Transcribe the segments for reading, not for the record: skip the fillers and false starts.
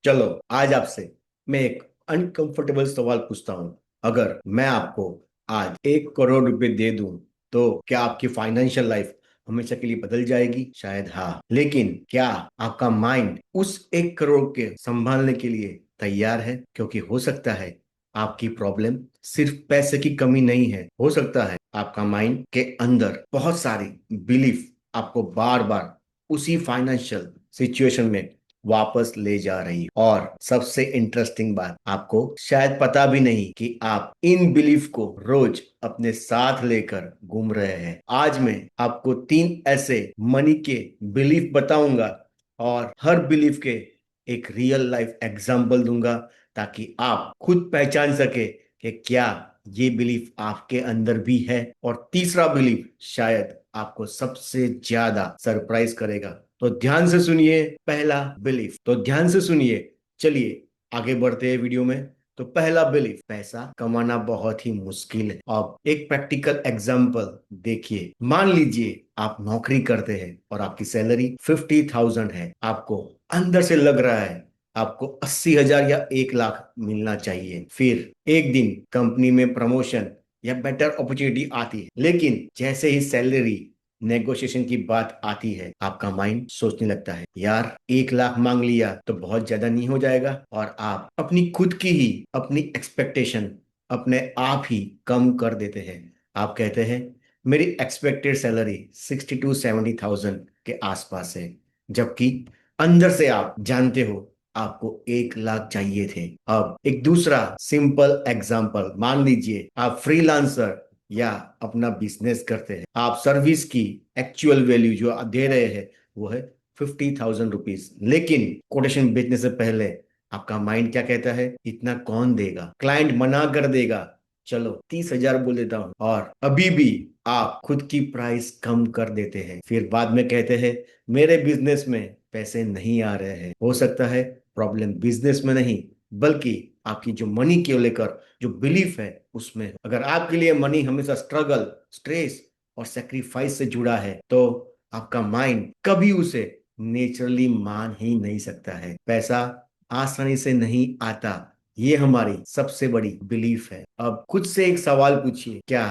चलो आज आपसे मैं एक अनकंफर्टेबल सवाल पूछता हूं। अगर मैं आपको आज 1 करोड़ रुपए दे दूं तो क्या आपकी फाइनेंशियल लाइफ हमेशा के लिए बदल जाएगी? शायद हाँ, लेकिन क्या आपका माइंड उस 1 करोड़ के संभालने के लिए तैयार है? क्योंकि हो सकता है आपकी प्रॉब्लम सिर्फ पैसे की कमी नहीं है, हो सकता है आपका माइंड के अंदर बहुत सारी बिलीफ आपको बार बार उसी फाइनेंशियल सिचुएशन में वापस ले जा रही है। और सबसे इंटरेस्टिंग बात, आपको शायद पता भी नहीं कि आप इन बिलीफ को रोज अपने साथ लेकर घूम रहे हैं। आज मैं आपको 3 ऐसे मनी के बिलीफ बताऊंगा और हर बिलीफ के एक रियल लाइफ एग्जाम्पल दूंगा, ताकि आप खुद पहचान सके कि क्या ये बिलीफ आपके अंदर भी है। और तीसरा बिलीफ शायद आपको सबसे ज्यादा सरप्राइज करेगा। तो ध्यान से सुनिए पहला बिलीफ, तो ध्यान से सुनिए। चलिए आगे बढ़ते हैं वीडियो में। तो पहला बिलीफ, पैसा कमाना बहुत ही मुश्किल है। अब एक प्रैक्टिकल एग्जांपल देखिए। मान लीजिए आप नौकरी करते हैं और आपकी सैलरी 50,000 है। आपको अंदर से लग रहा है आपको 80,000 या 1 लाख मिलना चाहिए। फिर एक दिन कंपनी में प्रमोशन या बेटर अपॉर्चुनिटी आती है, लेकिन जैसे ही सैलरी नेगोशिएशन की बात आती है, आपका माइंड सोचने लगता है, यार 1 लाख मांग लिया तो बहुत ज्यादा नहीं हो जाएगा? और आप अपनी खुद की ही अपनी एक्सपेक्टेशन अपने आप ही कम कर देते हैं। आप कहते हैं मेरी एक्सपेक्टेड सैलरी 60 to 70,000 के आसपास है, जबकि अंदर से आप जानते हो आपको 1 लाख चाहिए थे। अब एक दूसरा सिंपल एग्जांपल, मान लीजिए आप फ्रीलांसर या अपना बिजनेस करते हैं। आप सर्विस की एक्चुअल वैल्यू जो आप दे रहे हैं वो है 50,000 रुपीज, लेकिन कोटेशन बेचने से पहले आपका माइंड क्या कहता है, इतना कौन देगा, क्लाइंट मना कर देगा, चलो 30,000 बोल देता हूँ। और अभी भी आप खुद की प्राइस कम कर देते हैं। फिर बाद में कहते हैं मेरे बिजनेस में पैसे नहीं आ रहे हैं। हो सकता है प्रॉब्लम बिजनेस में नहीं, बल्कि आपकी जो मनी को लेकर जो बिलीफ है उसमें। अगर आपके लिए मनी हमेशा स्ट्रगल, स्ट्रेस और सेक्रीफाइस से जुड़ा है, तो आपका माइंड कभी उसे नेचुरली मान ही नहीं सकता है। पैसा आसानी से नहीं आता, ये हमारी सबसे बड़ी बिलीफ है। अब खुद से एक सवाल पूछिए, क्या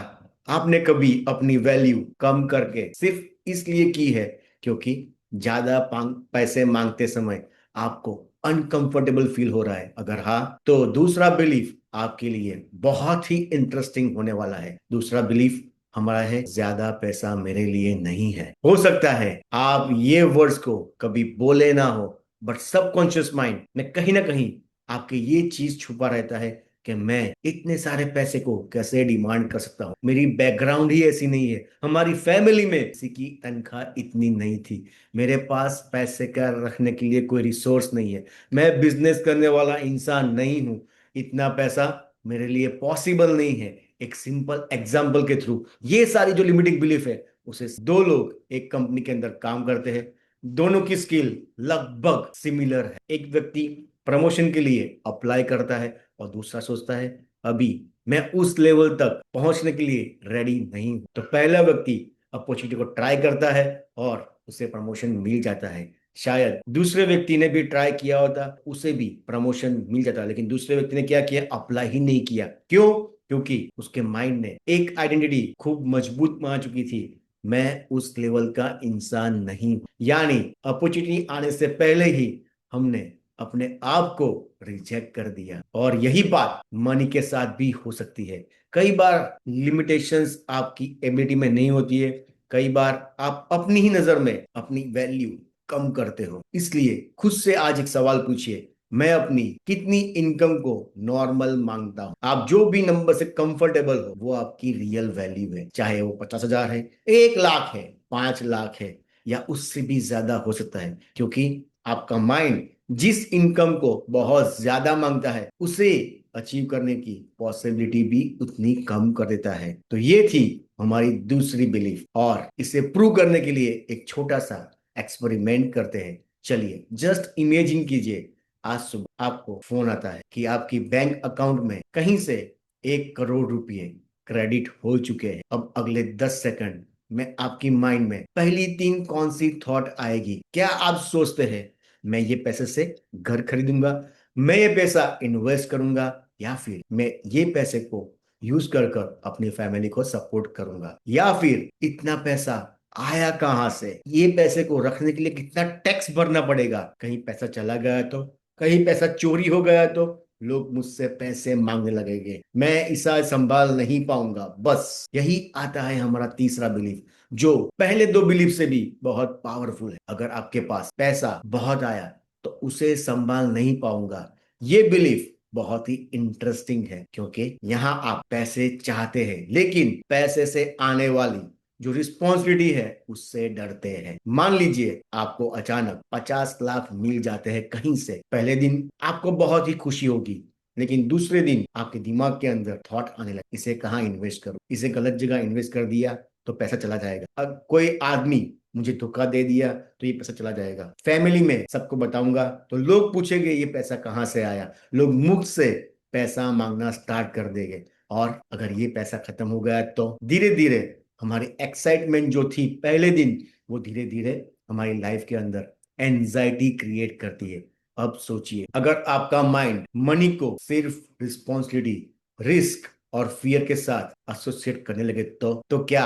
आपने कभी अपनी वैल्यू कम करके सिर्फ इसलिए की है क्योंकि ज्यादा पैसे मांगते समय आपको अनकंफर्टेबल फील हो रहा है? अगर हाँ, तो दूसरा बिलीफ आपके लिए बहुत ही इंटरेस्टिंग होने वाला है। दूसरा बिलीफ हमारा है, ज्यादा पैसा मेरे लिए नहीं है। हो सकता है आप ये वर्ड्स को कभी बोले ना हो, बट सबकॉन्शियस माइंड में कहीं ना कहीं आपके ये चीज छुपा रहता है कि मैं इतने सारे पैसे को कैसे डिमांड कर सकता हूँ, मेरी बैकग्राउंड ही ऐसी नहीं है, हमारी फैमिली में किसी की तनख्वाह इतनी नहीं थी, मेरे पास पैसे का रखने के लिए कोई रिसोर्स नहीं है, मैं बिजनेस करने वाला इंसान नहीं हूं, इतना पैसा मेरे लिए पॉसिबल नहीं है। एक सिंपल एग्जाम्पल के थ्रू ये सारी जो लिमिटिंग बिलीफ है, उसे दो लोग एक कंपनी के अंदर काम करते हैं, दोनों की स्किल लगभग सिमिलर है। एक व्यक्ति प्रमोशन के लिए अप्लाई करता है और दूसरा सोचता है अभी मैं उस लेवल तक पहुंचने के लिए रेडी नहीं हूं। तो पहला व्यक्ति अपॉर्चुनिटी को ट्राई करता है और उसे प्रमोशन मिल जाता है। शायद दूसरे व्यक्ति ने भी ट्राई किया होता, उसे भी प्रमोशन मिल जाता, लेकिन दूसरे व्यक्ति ने क्या किया, अप्लाई ही नहीं किया। क्यों? क्योंकि उसके माइंड ने एक आइडेंटिटी खूब मजबूत मान चुकी थी, मैं उस लेवल का इंसान नहीं हूं। यानी अपॉर्चुनिटी आने से पहले ही हमने अपने आप को रिजेक्ट कर दिया। और यही बात मनी के साथ भी हो सकती है। कई बार लिमिटेशंस आपकी एबिलिटी में नहीं होती है, कई बार आप अपनी ही नजर में अपनी वैल्यू कम करते हो। इसलिए खुद से आज एक सवाल पूछिए, मैं अपनी कितनी इनकम को नॉर्मल मांगता हूं? आप जो भी नंबर से कंफर्टेबल हो वो आपकी रियल वैल्यू है, चाहे वो 50,000 है, 1 लाख है, 5 लाख है, या उससे भी ज्यादा हो सकता है। क्योंकि आपका माइंड जिस इनकम को बहुत ज्यादा मांगता है, उसे अचीव करने की पॉसिबिलिटी भी उतनी कम कर देता है। तो ये थी हमारी दूसरी बिलीफ, और इसे प्रूव करने के लिए एक छोटा सा एक्सपेरिमेंट करते हैं। चलिए जस्ट इमेजिन कीजिए, आज सुबह आपको फोन आता है कि आपकी बैंक अकाउंट में कहीं से 1 करोड़ रुपए क्रेडिट हो चुके हैं। अब अगले 10 सेकंड में आपकी माइंड में पहली तीन कौन सी थॉट आएगी? क्या आप सोचते हैं मैं ये पैसे से घर खरीदूंगा, मैं ये पैसा इन्वेस्ट करूंगा, या फिर मैं ये पैसे को यूज कर कर अपनी फैमिली को सपोर्ट करूंगा, या फिर इतना पैसा आया कहां से, ये पैसे को रखने के लिए कितना टैक्स भरना पड़ेगा, कहीं पैसा चला गया तो, कहीं पैसा चोरी हो गया तो लोग मुझसे पैसे मांगने लगेंगे, मैं इसे संभाल नहीं पाऊंगा। बस यही आता है हमारा तीसरा बिलीफ, जो पहले दो बिलीफ से भी बहुत पावरफुल है। अगर आपके पास पैसा बहुत आया तो उसे संभाल नहीं पाऊंगा, ये बिलीफ बहुत ही इंटरेस्टिंग है, क्योंकि यहाँ आप पैसे चाहते हैं लेकिन पैसे से आने वाली जो रिस्पॉन्सिबिलिटी है उससे डरते हैं। मान लीजिए आपको अचानक 50 लाख मिल जाते हैं कहीं से, पहले दिन आपको बहुत ही खुशी होगी, लेकिन दूसरे दिन आपके दिमाग के अंदर थॉट आने लगे, इसे कहाँ इन्वेस्ट करूं, इसे गलत जगह इन्वेस्ट कर दिया तो पैसा चला जाएगा, अब कोई आदमी मुझे धोखा दे दिया तो ये पैसा चला जाएगा, फैमिली में सबको बताऊंगा तो लोग पूछेंगे ये पैसा कहाँ से आया, लोग मुझसे पैसा मांगना स्टार्ट कर देंगे, और अगर ये पैसा खत्म हो गया तो धीरे धीरे हमारी एक्साइटमेंट जो थी पहले दिन, वो धीरे धीरे हमारी लाइफ के अंदर एंजाइटी क्रिएट करती है। अब सोचिए, अगर आपका माइंड मनी को सिर्फ रिस्पॉन्सिबिलिटी, रिस्क और फियर के साथ एसोसिएट करने लगे तो क्या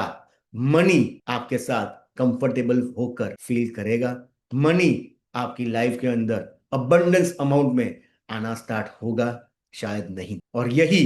मनी आपके साथ कंफर्टेबल होकर फील करेगा? मनी आपकी लाइफ के अंदर अबंडेंस अमाउंट में आना स्टार्ट होगा? शायद नहीं। और यही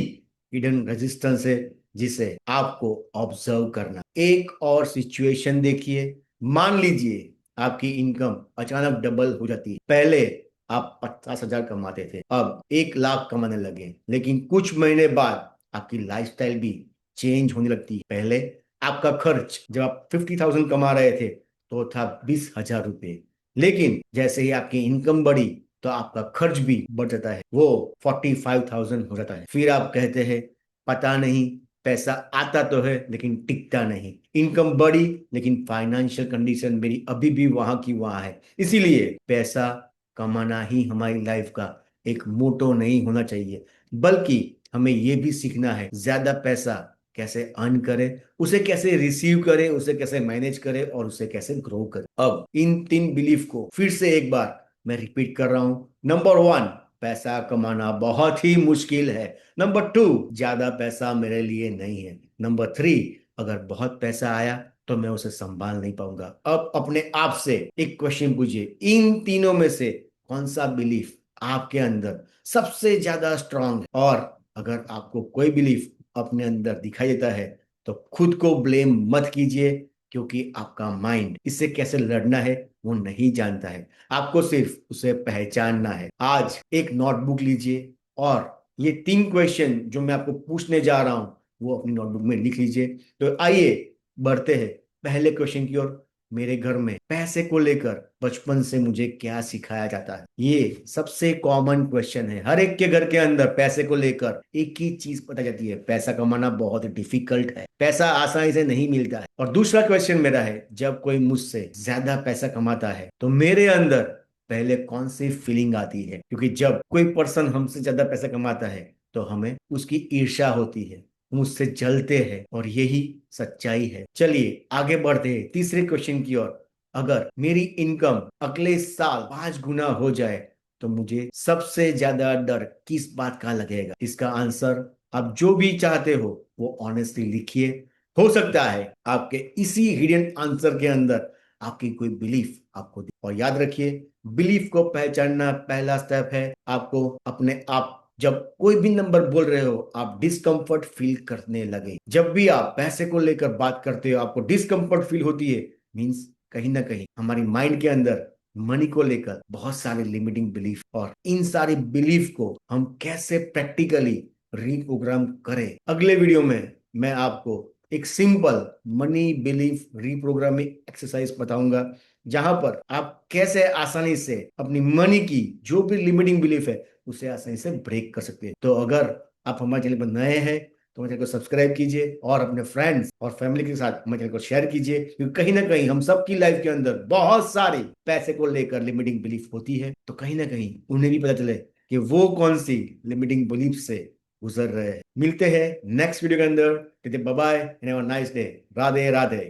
हिडन रेजिस्टेंस है जिसे आपको ऑब्जर्व करना। एक और सिचुएशन देखिए, मान लीजिए आपकी इनकम अचानक डबल हो जाती है, पहले आप 50,000 कमाते थे, अब 1 लाख कमाने लगे, लेकिन कुछ महीने बाद आपकी लाइफस्टाइल भी चेंज होने लगती है। पहले आपका खर्च जब आप 50,000 कमा रहे थे तो था 20,000 रुपये, लेकिन जैसे ही आपकी इनकम बढ़ी तो आपका खर्च भी बढ़ जाता है, वो 45,000 हो जाता है। फिर आप कहते हैं पता नहीं, पैसा आता तो है लेकिन टिकता नहीं, इनकम बढ़ी लेकिन फाइनेंशियल कंडीशन मेरी अभी भी वहां की वहां है। इसीलिए पैसा कमाना ही हमारी लाइफ का एक मोटो नहीं होना चाहिए, बल्कि हमें यह भी सीखना है ज्यादा पैसा कैसे अर्न करे, उसे कैसे रिसीव करे, उसे कैसे मैनेज करे और उसे कैसे ग्रो करे। अब इन तीन बिलीफ को फिर से एक बार मैं रिपीट कर रहा हूं। नंबर 1, पैसा कमाना बहुत ही मुश्किल है। नंबर 2, ज्यादा पैसा मेरे लिए नहीं है। नंबर 3, अगर बहुत पैसा आया तो मैं उसे संभाल नहीं पाऊंगा। अब अपने आप से एक क्वेश्चन पूछिए, इन तीनों में से कौन सा बिलीफ आपके अंदर सबसे ज्यादा स्ट्रांग है? और अगर आपको कोई बिलीफ अपने अंदर दिखाई देता है तो खुद को ब्लेम मत कीजिए, क्योंकि आपका माइंड इससे कैसे लड़ना है वो नहीं जानता है, आपको सिर्फ उसे पहचानना है। आज एक नोटबुक लीजिए और ये 3 क्वेश्चन जो मैं आपको पूछने जा रहा हूं वो अपनी नोटबुक में लिख लीजिए। तो आइए बढ़ते हैं पहले क्वेश्चन की ओर। मेरे घर में पैसे को लेकर बचपन से मुझे क्या सिखाया जाता है? ये सबसे कॉमन क्वेश्चन है, हर एक के घर के अंदर पैसे को लेकर एक ही चीज पता जाती है, पैसा कमाना बहुत डिफिकल्ट है, पैसा आसानी से नहीं मिलता है। और दूसरा क्वेश्चन मेरा है, जब कोई मुझसे ज्यादा पैसा कमाता है तो मेरे अंदर पहले कौन सी फीलिंग आती है? क्योंकि जब कोई पर्सन हमसे ज्यादा पैसा कमाता है तो हमें उसकी ईर्ष्या होती है, हम उससे जलते हैं, और यही सच्चाई है। चलिए आगे बढ़ते हैं तीसरे क्वेश्चन की ओर। अगर मेरी इनकम अगले साल 5 गुना हो जाए तो मुझे सबसे ज्यादा डर किस बात का लगेगा? इसका आंसर आप जो भी चाहते हो वो ऑनेस्टली लिखिए। हो सकता है आपके इसी हिडन आंसर के अंदर आपकी कोई बिलीफ आपको और याद रखिए, बिलीफ को पहचानना पहला स्टेप है। आपको अपने आप जब कोई भी नंबर बोल रहे हो आप डिस्कंफर्ट फील करने लगे, जब भी आप पैसे को लेकर बात करते हो आपको डिस्कंफर्ट फील होती है, मींस कहीं ना कहीं हमारी माइंड के अंदर मनी को लेकर बहुत सारे लिमिटिंग बिलीफ, और इन सारी बिलीफ को हम कैसे प्रैक्टिकली रीप्रोग्राम करें, अगले वीडियो में मैं आपको एक simple money belief reprogramming exercise बताऊंगा, जहां पर आप कैसे आसानी से अपनी मनी की जो भी लिमिटिंग बिलीफ है उसे आसानी से ब्रेक कर सकते हैं। तो अगर आप हमारे चैनल पर नए हैं तो हमारे चैनल को सब्सक्राइब कीजिए और अपने फ्रेंड्स और फैमिली के साथ हमारे चैनल को शेयर कीजिए, क्योंकि कहीं ना कहीं हम सबकी लाइफ के अंदर बहुत सारी पैसे को लेकर लिमिटिंग बिलीफ होती है, तो कहीं ना कहीं उन्हें भी पता चले कि वो कौन सी लिमिटिंग बिलीफ से गुजर रहे हैं। मिलते हैं नेक्स्ट वीडियो के अंदर। Bye bye, have a nice day. Radhe Radhe.